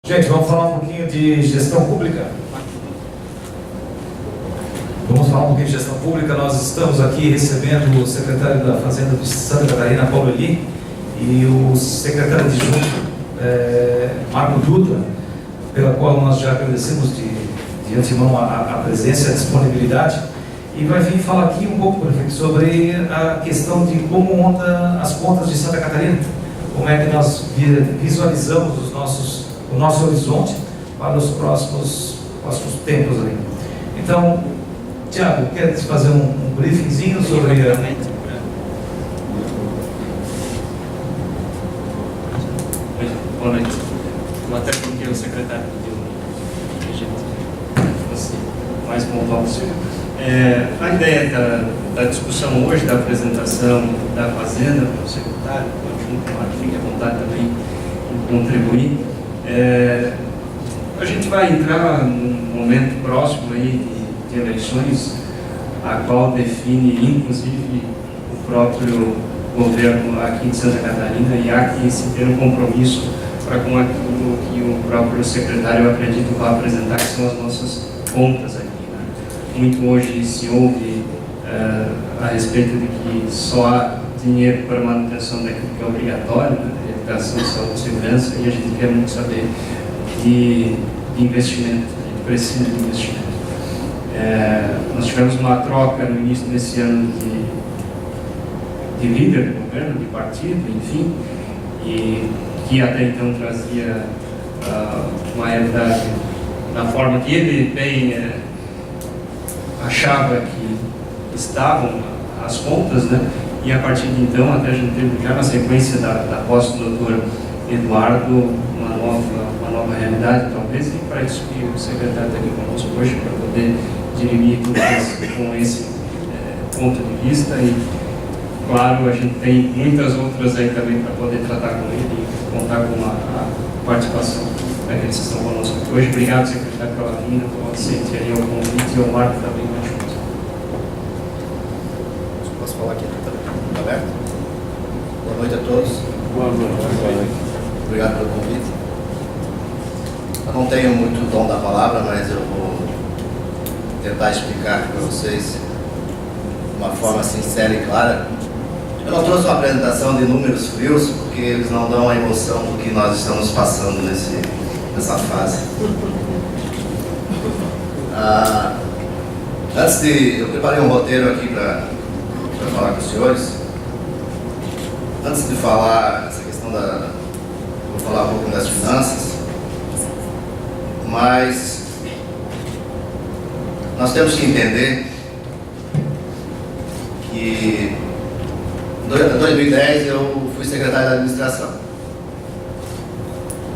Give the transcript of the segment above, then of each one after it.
Gente, vamos falar um pouquinho de gestão pública. Vamos falar um pouquinho de gestão pública. Nós estamos aqui recebendo o secretário da Fazenda de Santa Catarina, Paulo Eli, e o secretário adjunto, Marco Dutra, pela qual nós já agradecemos de antemão a presença e a disponibilidade. E vai vir falar aqui um pouco, prefeito, sobre a questão de como andam as contas de Santa Catarina, como é que nós visualizamos o nosso horizonte para os próximos tempos ali. Então, Tiago, quer fazer um briefingzinho sobre Boa noite. Até porque o secretário pediu que a gente fosse mais pontual possível. A ideia da discussão hoje, da apresentação da Fazenda para o secretário, junto, fique à vontade também em contribuir. A gente vai entrar num momento próximo aí de eleições, a qual define inclusive o próprio governo aqui de Santa Catarina, e há que se ter um compromisso para com aquilo que o próprio secretário, eu acredito, vai apresentar, que são as nossas contas aqui, né? Muito hoje se ouve a respeito de que só há dinheiro para manutenção daquilo que é obrigatório, né? Educação, saúde, segurança, e a gente quer muito saber de investimento, a gente precisa de investimento. Nós tivemos uma troca no início desse ano de líder do governo, de partido, enfim, e que até então trazia uma realidade da forma que ele bem achava que estavam as contas, né? E a partir de então, até a gente teve já na sequência da posse do doutor Eduardo, uma nova realidade, talvez, e para isso que o secretário está aqui conosco hoje, para poder dirimir tudo isso com esse ponto de vista. E, claro, a gente tem muitas outras aí também para poder tratar com ele e contar com a participação daqueles que estão conosco hoje. Obrigado, secretário, pela vinda, pelo aceite aí ao convite, e ao Marco também, mais junto. Posso falar aqui? Está aberto? Boa noite a todos. Boa noite. Obrigado pelo convite. Eu não tenho muito dom da palavra, mas eu vou tentar explicar para vocês de uma forma sincera e clara. Eu não trouxe uma apresentação de números frios, porque eles não dão a emoção do que nós estamos passando nessa fase. Eu preparei um roteiro aqui para falar com os senhores. Antes de falar essa questão vou falar um pouco das finanças, mas nós temos que entender que em 2010 eu fui secretário da administração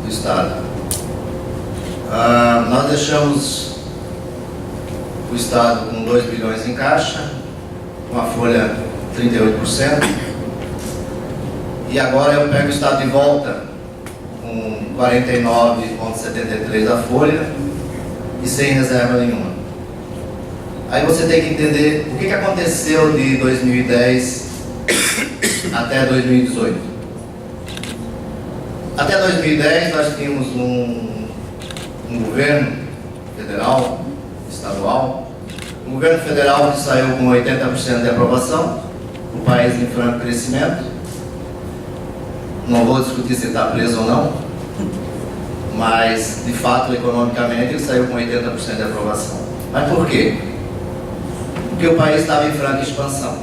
do Estado. Nós deixamos o Estado com 2 bilhões em caixa, com a folha 38%, e agora eu pego o Estado de volta com 49,73% da folha e sem reserva nenhuma. Aí você tem que entender o que aconteceu de 2010 até 2018. Até 2010 nós tínhamos um governo federal, estadual, um governo federal que saiu com 80% de aprovação, o país em franco crescimento. Não vou discutir se está preso ou não, mas de fato, economicamente, ele saiu com 80% de aprovação. Mas por quê? Porque o país estava em franca expansão.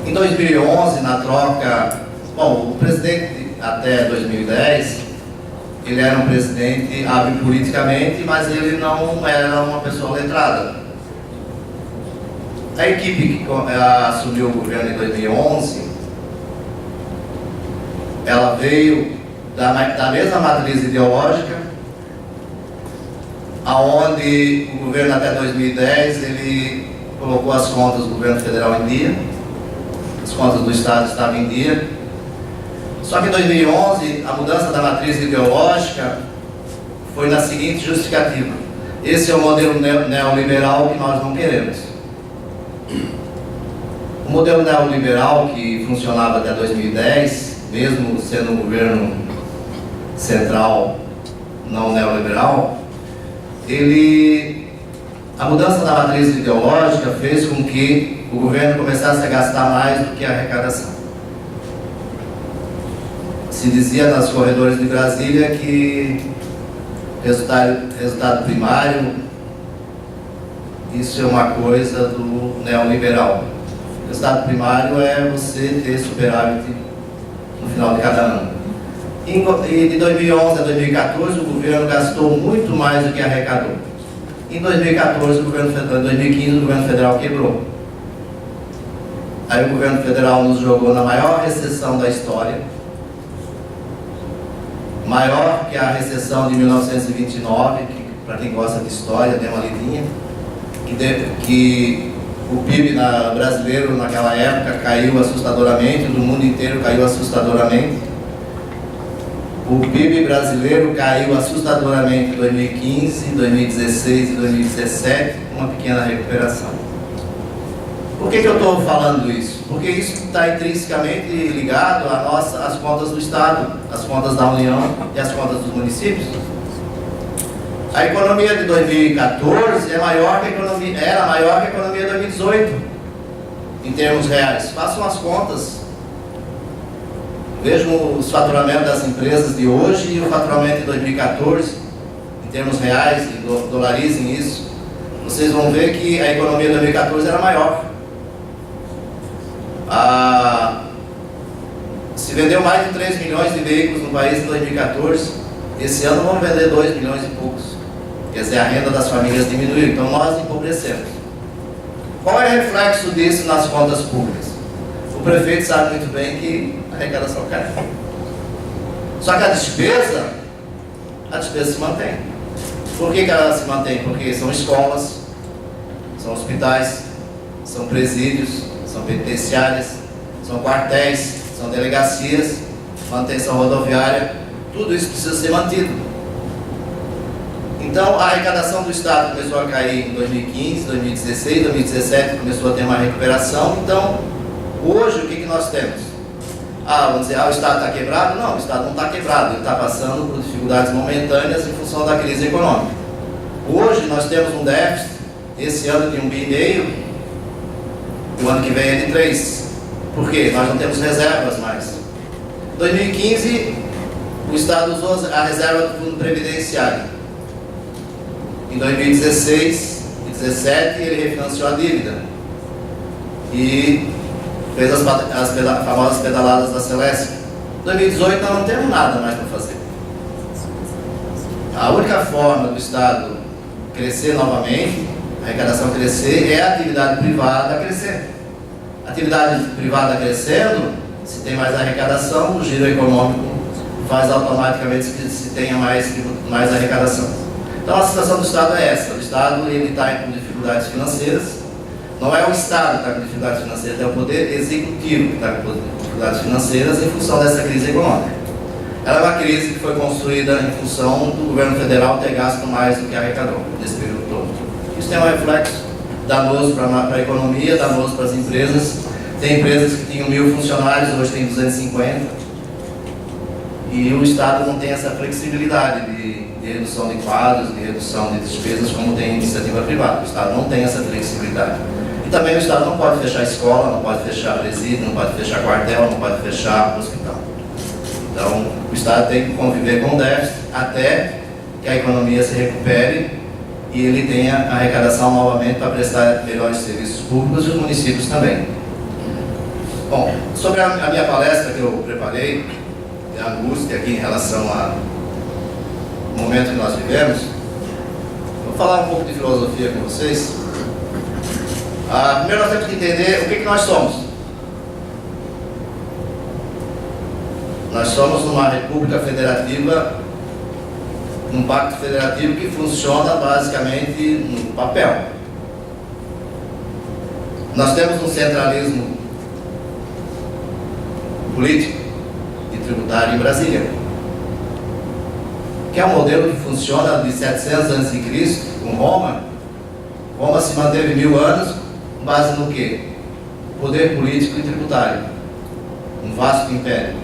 Em 2011, na troca, o presidente até 2010, ele era um presidente hábil politicamente, mas ele não era uma pessoa letrada. A equipe que assumiu o governo em 2011, ela veio da mesma matriz ideológica, aonde o governo até 2010 ele colocou as contas do governo federal em dia, as contas do Estado estavam em dia. Só que em 2011 a mudança da matriz ideológica foi na seguinte justificativa: esse é o modelo neoliberal que nós não queremos. O modelo neoliberal que funcionava até 2010, mesmo sendo um governo central não neoliberal, a mudança da matriz ideológica fez com que o governo começasse a gastar mais do que a arrecadação. Se dizia nos corredores de Brasília que resultado primário, isso é uma coisa do neoliberal. O resultado primário é você ter superávit no final de cada ano. E de 2011 a 2014 o governo gastou muito mais do que arrecadou. Em 2014, 2015 o governo federal quebrou. Aí o governo federal nos jogou na maior recessão da história, maior que a recessão de 1929, que para quem gosta de história, dê uma lidinha, que o PIB brasileiro naquela época caiu assustadoramente, do mundo inteiro caiu assustadoramente. O PIB brasileiro caiu assustadoramente em 2015, 2016 e 2017, com uma pequena recuperação. Por que eu estou falando isso? Porque isso está intrinsecamente ligado às contas do Estado, às contas da União e às contas dos municípios. A economia de 2014 era maior que a economia de 2018, em termos reais. Façam as contas. Vejam os faturamentos das empresas de hoje e o faturamento de 2014, em termos reais, e dolarizem isso. Vocês vão ver que a economia de 2014 era maior. Se vendeu mais de 3 milhões de veículos no país em 2014, esse ano vão vender 2 milhões e poucos. Quer dizer, a renda das famílias diminuiu, então nós empobrecemos. Qual é o reflexo disso nas contas públicas? O prefeito sabe muito bem que a arrecadação cai. Só que a despesa se mantém. Por que ela se mantém? Porque são escolas, são hospitais, são presídios, são penitenciárias, são quartéis, são delegacias, manutenção rodoviária, tudo isso precisa ser mantido. Então a arrecadação do Estado começou a cair em 2015, 2016, 2017 começou a ter uma recuperação. Então hoje o que nós temos? Vamos dizer, o Estado está quebrado? Não, o Estado não está quebrado, ele está passando por dificuldades momentâneas em função da crise econômica. Hoje nós temos um déficit, esse ano de 1,5 bi, o ano que vem é de 3. Por quê? Nós não temos reservas mais. Em 2015, o Estado usou a reserva do Fundo Previdenciário. Em 2016 e 2017, ele refinanciou a dívida e fez as famosas pedaladas da Celeste. Em 2018 nós não temos nada mais para fazer. A única forma do Estado crescer novamente, a arrecadação crescer, é a atividade privada crescer. A atividade privada crescendo, se tem mais arrecadação, o giro econômico faz automaticamente que se tenha mais arrecadação. Então a situação do Estado é essa. O Estado está com dificuldades financeiras. Não é o Estado que está com dificuldades financeiras, é o Poder Executivo que está com dificuldades financeiras em função dessa crise econômica. Ela é uma crise que foi construída em função do governo federal ter gasto mais do que arrecadou nesse período todo. Isso tem um reflexo danoso para a economia, danoso para as empresas. Tem empresas que tinham 1.000 funcionários, hoje tem 250. E o Estado não tem essa flexibilidade de redução de quadros, de redução de despesas como tem a iniciativa privada. O Estado não tem essa flexibilidade. E também o Estado não pode fechar escola, não pode fechar presídio, não pode fechar quartel, não pode fechar hospital. Então, o Estado tem que conviver com o déficit até que a economia se recupere e ele tenha a arrecadação novamente para prestar melhores serviços públicos e os municípios também. Bom, sobre a minha palestra que eu preparei, a angústia aqui em relação ao momento que nós vivemos, vou falar um pouco de filosofia com vocês. Primeiro nós temos que entender o que nós somos. Nós somos uma república federativa, um pacto federativo que funciona basicamente no papel. Nós temos um centralismo político e tributário em Brasília, que é um modelo que funciona de 700 a.C. com Roma. Roma se manteve 1000 anos com base no quê? Poder político e tributário, um vasto império.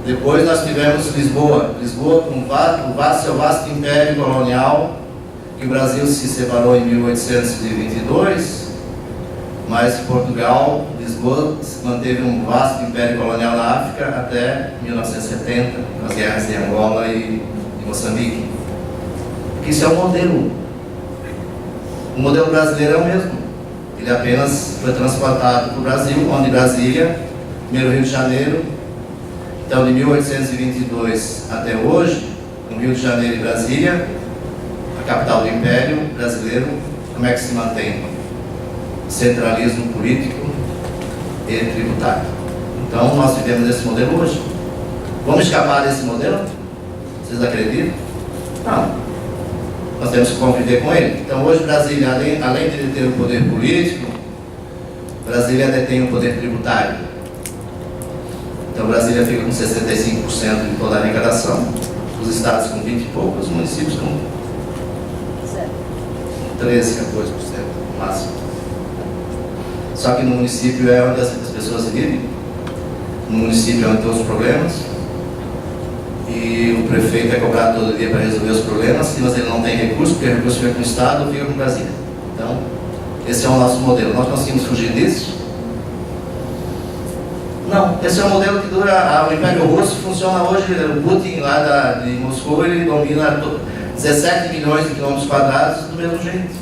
Depois nós tivemos Lisboa com o seu vasto império colonial, que o Brasil se separou em 1822, mas Portugal, Lisboa, manteve um vasto império colonial na África até 1970, com as guerras de Angola e Moçambique. Isso é um modelo. O modelo brasileiro é o mesmo. Ele apenas foi transportado para o Brasil, onde Brasília, primeiro Rio de Janeiro, então de 1822 até hoje, no Rio de Janeiro e Brasília, a capital do Império Brasileiro, como é que se mantém? Centralismo político e tributário. Então nós vivemos esse modelo hoje. Vamos escapar desse modelo? Vocês acreditam? Não. Nós temos que conviver com ele. Então hoje Brasília, além de ter o poder político, Brasília detém o poder tributário. Então Brasília fica com 65% de toda a arrecadação, os estados com 20 e poucos, os municípios com 13, 14% no máximo. Só que no município é onde as pessoas vivem, no município é onde tem os problemas, e o prefeito é cobrado todo dia para resolver os problemas, mas ele não tem recurso, porque o recurso fica com o estado ou fica com Brasília. Então, esse é o nosso modelo. Nós conseguimos fugir disso? Não, esse é o modelo que dura. O Império Russo funciona hoje. O Putin lá de Moscou, ele domina 17 milhões de quilômetros quadrados do mesmo jeito.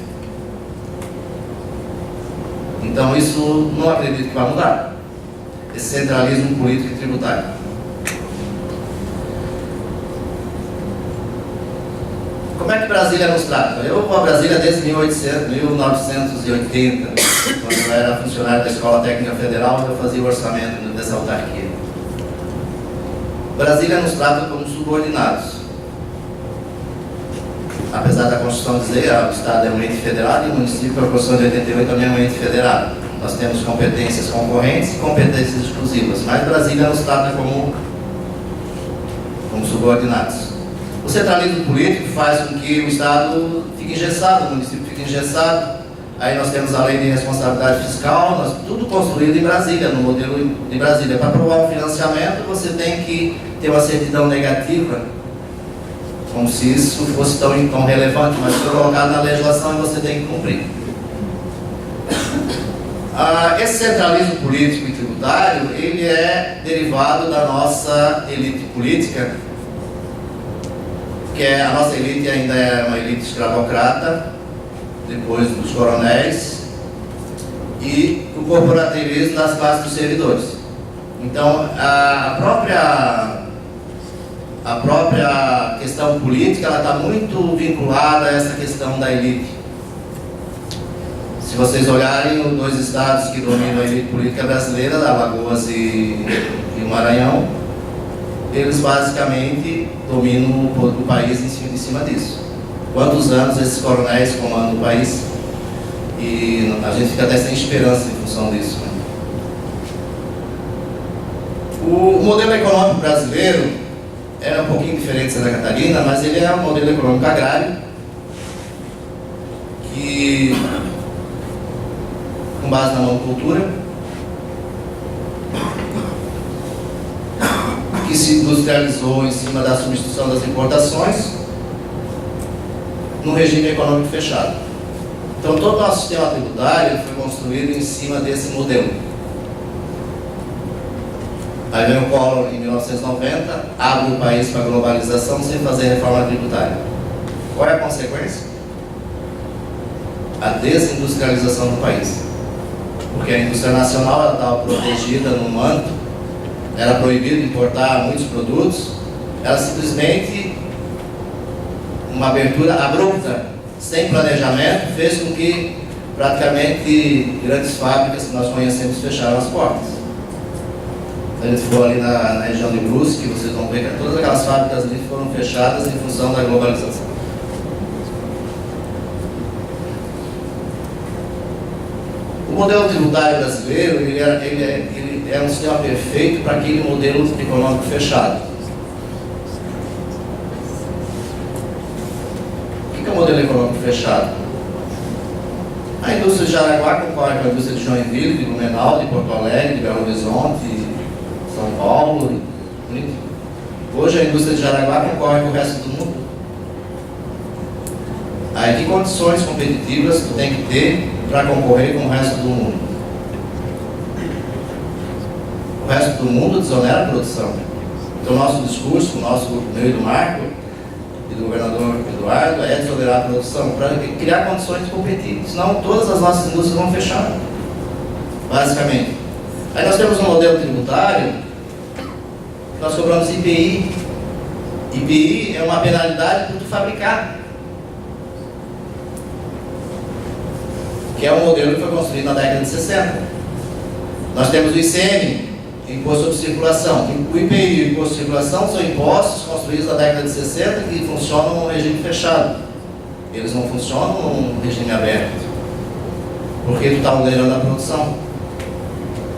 Então isso não acredito que vai mudar. Esse centralismo político e tributário. Como é que Brasília nos trata? Eu vou a Brasília desde 1980, quando eu era funcionário da Escola Técnica Federal, eu fazia o orçamento dessa autarquia. Brasília nos trata como subordinados. Apesar da Constituição dizer que o Estado é um ente federado e o município, a Constituição de 88, também é um ente federado. Nós temos competências concorrentes e competências exclusivas, mas Brasília nos trata como subordinados. O centralismo político faz com que o Estado fique engessado, o município fique engessado. Aí nós temos a lei de responsabilidade fiscal, tudo construído em Brasília, no modelo de Brasília. Para aprovar um financiamento, você tem que ter uma certidão negativa, como se isso fosse tão relevante, mas foi colocado na legislação e você tem que cumprir. Esse centralismo político e tributário, ele é derivado da nossa elite política, que a nossa elite ainda é uma elite escravocrata, depois dos coronéis, e o corporativismo das classes dos servidores. Então, a própria questão política está muito vinculada a essa questão da elite. Se vocês olharem os dois estados que dominam a elite política brasileira, Alagoas e o Maranhão, eles basicamente dominam o país em cima disso. Quantos anos esses coronéis comandam o país? E a gente fica até sem esperança em função disso. Né? O modelo econômico brasileiro era um pouquinho diferente de Santa Catarina, mas ele é um modelo econômico agrário que, com base na monocultura, que se industrializou em cima da substituição das importações num regime econômico fechado. Então todo o nosso sistema tributário foi construído em cima desse modelo. Aí vem o Collor em 1990, abre o país para a globalização sem fazer reforma tributária. Qual é a consequência? A desindustrialização do país. Porque a indústria nacional estava protegida no manto, era proibido importar muitos produtos, ela simplesmente, uma abertura abrupta, sem planejamento, fez com que praticamente grandes fábricas que nós conhecemos fecharam as portas. Se a gente for ali na região de Brusque, vocês vão ver que todas aquelas fábricas ali foram fechadas em função da globalização. O modelo tributário brasileiro ele é um sistema perfeito para aquele modelo econômico fechado. O que é o modelo econômico fechado? A indústria de Jaraguá concorre com a indústria de Joinville, de Blumenau, de Porto Alegre, de Belo Horizonte, de São Paulo. Hoje a indústria de Jaraguá concorre com o resto do mundo. Aí que condições competitivas tu tem que ter para concorrer com o resto do mundo? O resto do mundo desonera a produção. Então, o nosso discurso, meu e do Marco e do governador Eduardo, é desonerar a produção para criar condições de competir. Senão, todas as nossas indústrias vão fechar, basicamente. Aí nós temos um modelo tributário que nós cobramos IPI. IPI é uma penalidade por tu fabricar, que é um modelo que foi construído na década de 60. Nós temos o ICM, Imposto sobre Circulação. O IPI e o Imposto sobre Circulação são impostos construídos na década de 60 que funcionam num regime fechado. Eles não funcionam num regime aberto, porque tu está onerando a produção.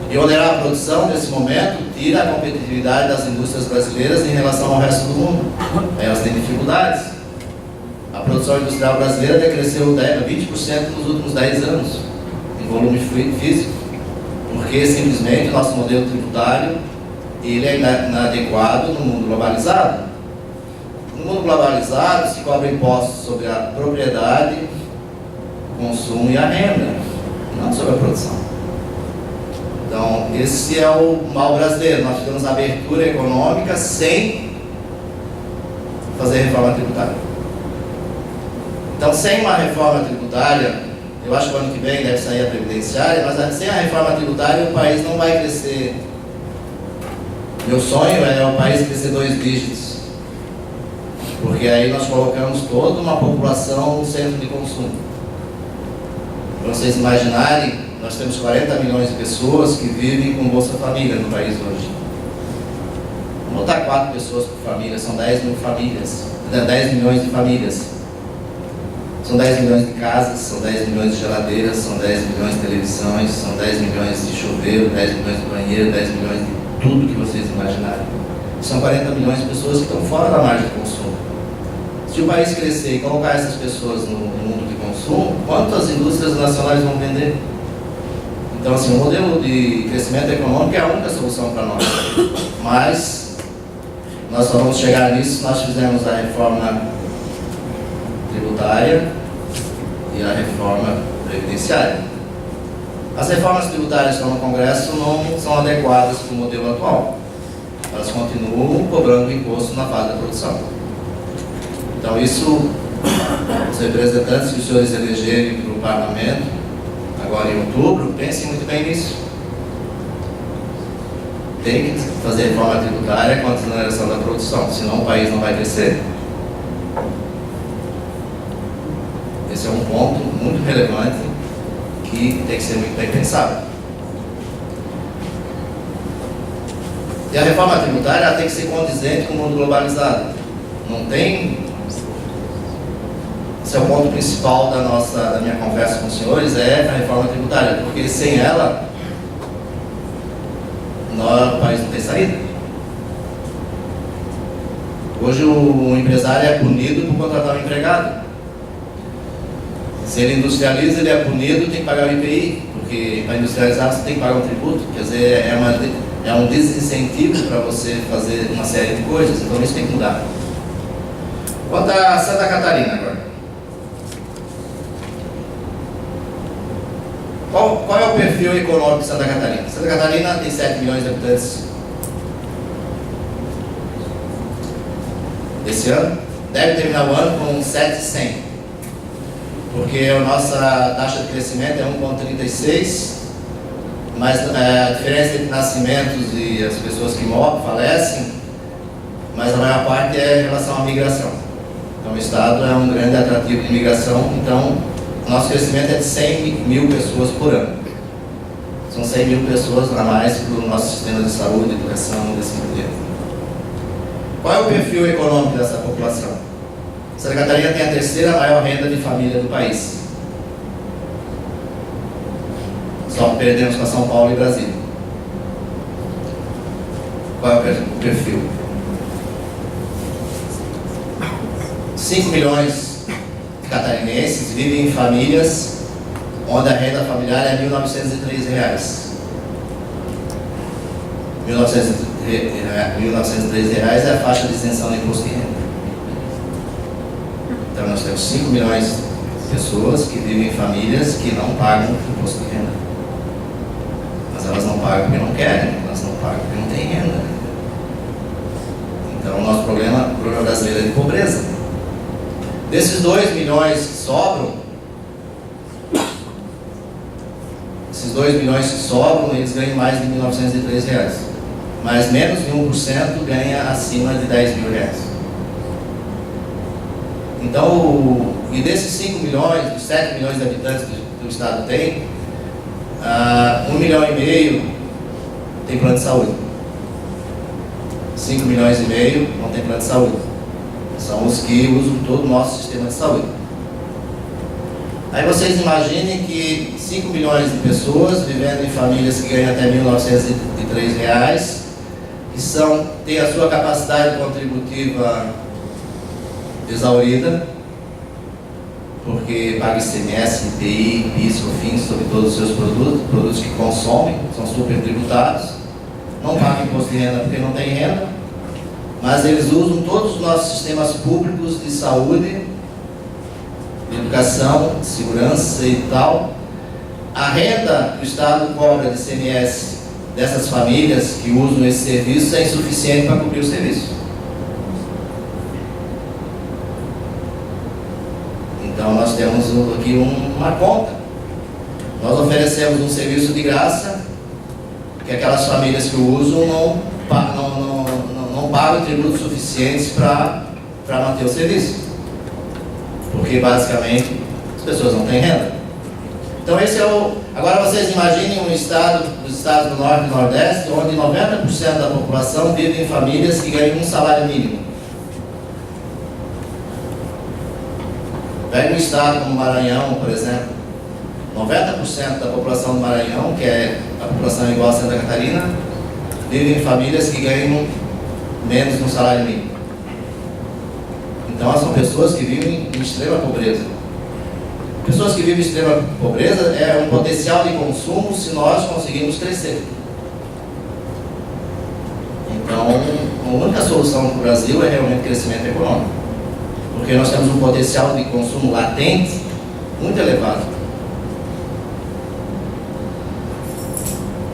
E onerar a produção, nesse momento, tira a competitividade das indústrias brasileiras em relação ao resto do mundo. Aí elas têm dificuldades. A produção industrial brasileira decresceu 20% nos últimos 10 anos, em volume físico, porque simplesmente o nosso modelo tributário ele é inadequado no mundo globalizado. No mundo globalizado se cobra impostos sobre a propriedade, o consumo e a renda, não sobre a produção. Então, esse é o mal brasileiro. Nós tivemos abertura econômica sem fazer reforma tributária. Então, sem uma reforma tributária, eu acho que o ano que vem deve sair a previdenciária, mas sem a reforma tributária o país não vai crescer. Meu sonho é o país crescer 2 dígitos, porque aí nós colocamos toda uma população no centro de consumo. Para vocês imaginarem, nós temos 40 milhões de pessoas que vivem com Bolsa Família no país hoje. Vamos botar 4 pessoas por família, são 10 mil famílias, 10 milhões de famílias. São 10 milhões de casas, são 10 milhões de geladeiras, são 10 milhões de televisões, são 10 milhões de chuveiro, 10 milhões de banheiro, 10 milhões de tudo que vocês imaginarem. São 40 milhões de pessoas que estão fora da margem de consumo. Se o país crescer e colocar essas pessoas no mundo de consumo, quantas indústrias nacionais vão vender? Então, assim, o modelo de crescimento econômico é a única solução para nós. Mas nós só vamos chegar nisso se nós fizermos a reforma tributária e a reforma previdenciária. As reformas tributárias que estão no Congresso não são adequadas para o modelo atual. Elas continuam cobrando imposto na fase da produção. Então, isso, os representantes que os senhores elegerem para o Parlamento, agora em outubro, pensem muito bem nisso. Tem que fazer reforma tributária com a desoneração da produção, senão o país não vai crescer. Esse é um ponto muito relevante que tem que ser muito bem pensado. E a reforma tributária ela tem que ser condizente com o mundo globalizado. Não tem... Esse é o ponto principal da minha conversa com os senhores, é a reforma tributária, porque sem ela, o país não tem saída. Hoje o empresário é punido por contratar um empregado. Se ele industrializa, ele é punido, tem que pagar o IPI, porque para industrializar você tem que pagar um tributo, quer dizer, é um desincentivo para você fazer uma série de coisas, então isso tem que mudar. Quanto a Santa Catarina agora. Qual é o perfil econômico de Santa Catarina? Santa Catarina tem 7 milhões de habitantes. Esse ano, deve terminar o ano com 7,100. Porque a nossa taxa de crescimento é 1,36, mas a diferença entre nascimentos e as pessoas que morrem, falecem, mas a maior parte é em relação à migração. Então o Estado é um grande atrativo de imigração, então o nosso crescimento é de 100 mil pessoas por ano. São 100 mil pessoas a mais para o nosso sistema de saúde, educação e assim por diante. Qual é o perfil econômico dessa população? Santa Catarina tem a 3ª maior renda de família do país. Só perdemos para São Paulo e Brasília. Qual é o perfil? 5 milhões de catarinenses vivem em famílias onde a renda familiar é R$ 1.903. R$ R$ 1.913 é a faixa de isenção de imposto de renda. Então nós temos 5 milhões de pessoas que vivem em famílias que não pagam imposto de renda. Mas elas não pagam porque não querem, elas não pagam porque não têm renda. Então o nosso problema brasileiro é de pobreza. Desses 2 milhões que sobram, eles ganham mais de R$ 1.903. Mas menos de 1% ganha acima de R$ 10.000. Então, e desses 5 milhões, dos 7 milhões de habitantes que o Estado tem, 1,5 milhão tem plano de saúde. 5 milhões e meio não tem plano de saúde. São os que usam todo o nosso sistema de saúde. Aí vocês imaginem que 5 milhões de pessoas vivendo em famílias que ganham até R$ 1.903, que têm a sua capacidade contributiva exaurida, porque paga ICMS, IPI, PIS, COFINS sobre todos os seus produtos que consomem, são super tributados, não pagam imposto de renda porque não tem renda, mas eles usam todos os nossos sistemas públicos de saúde, de educação, de segurança e tal. A renda que o Estado cobra de ICMS dessas famílias que usam esse serviço é insuficiente para cobrir o serviço. Então nós temos aqui uma conta. Nós oferecemos um serviço de graça que aquelas famílias que o usam não pagam tributos suficientes para manter o serviço. Porque basicamente as pessoas não têm renda. Então esse é o... Agora vocês imaginem um estado, os estados do Norte e Nordeste, onde 90% da população vive em famílias que ganham um salário mínimo. Pega um estado como Maranhão, por exemplo. 90% da população do Maranhão, que é a população igual a Santa Catarina, vive em famílias que ganham menos de um salário mínimo. Então são pessoas que vivem em extrema pobreza. Pessoas que vivem em extrema pobreza é um potencial de consumo se nós conseguirmos crescer. Então, a única solução para o Brasil é realmente crescimento econômico. Porque nós temos um potencial de consumo latente muito elevado.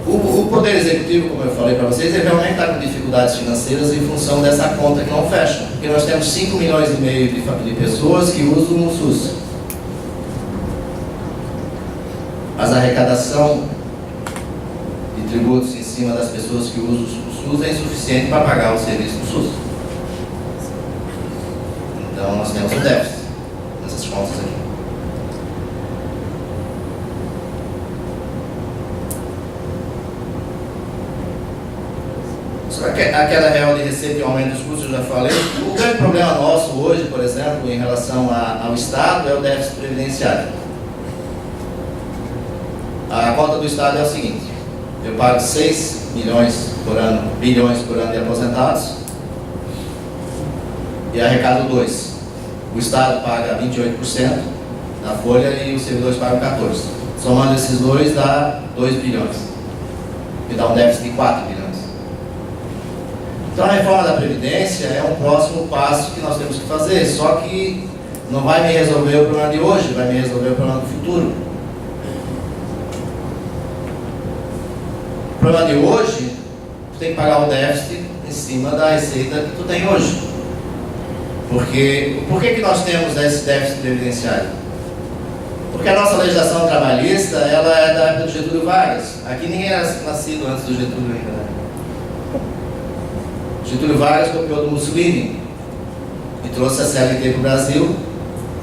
O Poder Executivo, como eu falei para vocês, ele realmente está com dificuldades financeiras em função dessa conta que não fecha. Porque nós temos 5 milhões e meio de pessoas que usam o SUS. Mas a arrecadação de tributos em cima das pessoas que usam o SUS é insuficiente para pagar o serviço do SUS. Então nós temos um déficit nessas contas aqui. A queda real de receita e o aumento dos custos, eu já falei. O grande problema nosso hoje, por exemplo, em relação ao Estado, é o déficit previdenciário. A conta do Estado é o seguinte: eu pago 6 bilhões por ano de aposentados e arrecado 2. O Estado paga 28% da folha e os servidores pagam 14%. Somando esses dois dá 2 bilhões, que dá um déficit de 4 bilhões. Então a reforma da Previdência é um próximo passo que nós temos que fazer, só que não vai me resolver o problema de hoje, vai me resolver o problema do futuro. O problema de hoje, tu tem que pagar o déficit em cima da receita que tu tem hoje. Porque, por que nós temos esse déficit previdenciário? Porque a nossa legislação trabalhista, ela é da época do Getúlio Vargas. Aqui ninguém era nascido antes do Getúlio ainda, né? Getúlio Vargas copiou do Mussolini e trouxe a CLT para o Brasil,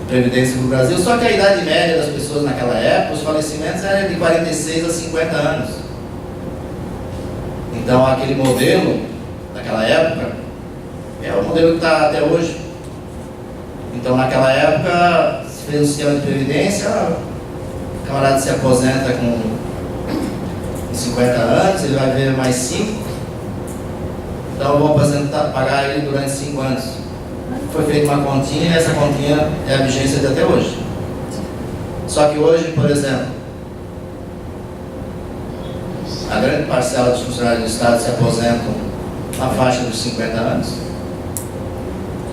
Previdência para o Brasil, só que a idade média das pessoas naquela época, os falecimentos eram de 46 a 50 anos. Então aquele modelo daquela época é o modelo que está até hoje. Então naquela época se fez um sistema de previdência, o camarada se aposenta com 50 anos, ele vai ver mais 5. Então eu vou pagar ele durante 5 anos. Foi feita uma continha e essa continha é a vigência de até hoje. Só que hoje, por exemplo, a grande parcela dos funcionários do Estado se aposentam na faixa dos 50 anos,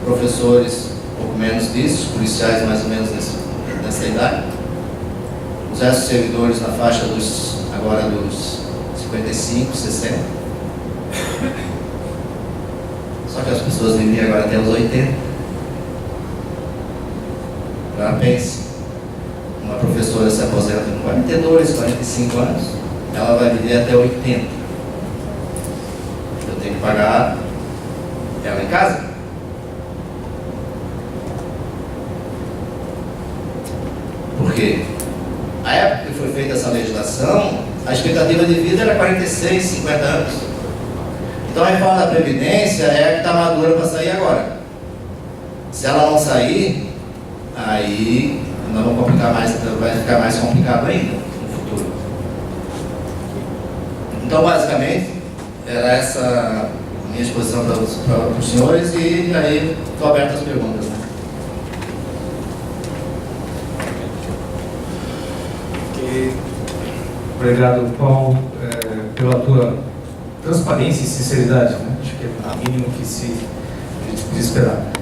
professores um pouco menos disso, policiais mais ou menos nessa idade, os restos servidores na faixa agora dos 55, 60. Só que as pessoas vivem agora até os 80. Agora pense, uma professora se aposenta com 42, 45 anos, ela vai viver até 80. Eu tenho que pagar ela em casa. Por quê? A época que foi feita essa legislação, a expectativa de vida era 46, 50 anos. Então a reforma da Previdência é a que está madura para sair agora. Se ela não sair, aí nós vamos complicar mais, vai ficar mais complicado ainda no futuro. Então basicamente era essa a minha exposição para os senhores, e aí estou aberto às perguntas. Né? Obrigado, Paulo, pela tua transparência e sinceridade, né? Acho que é o mínimo que se esperar.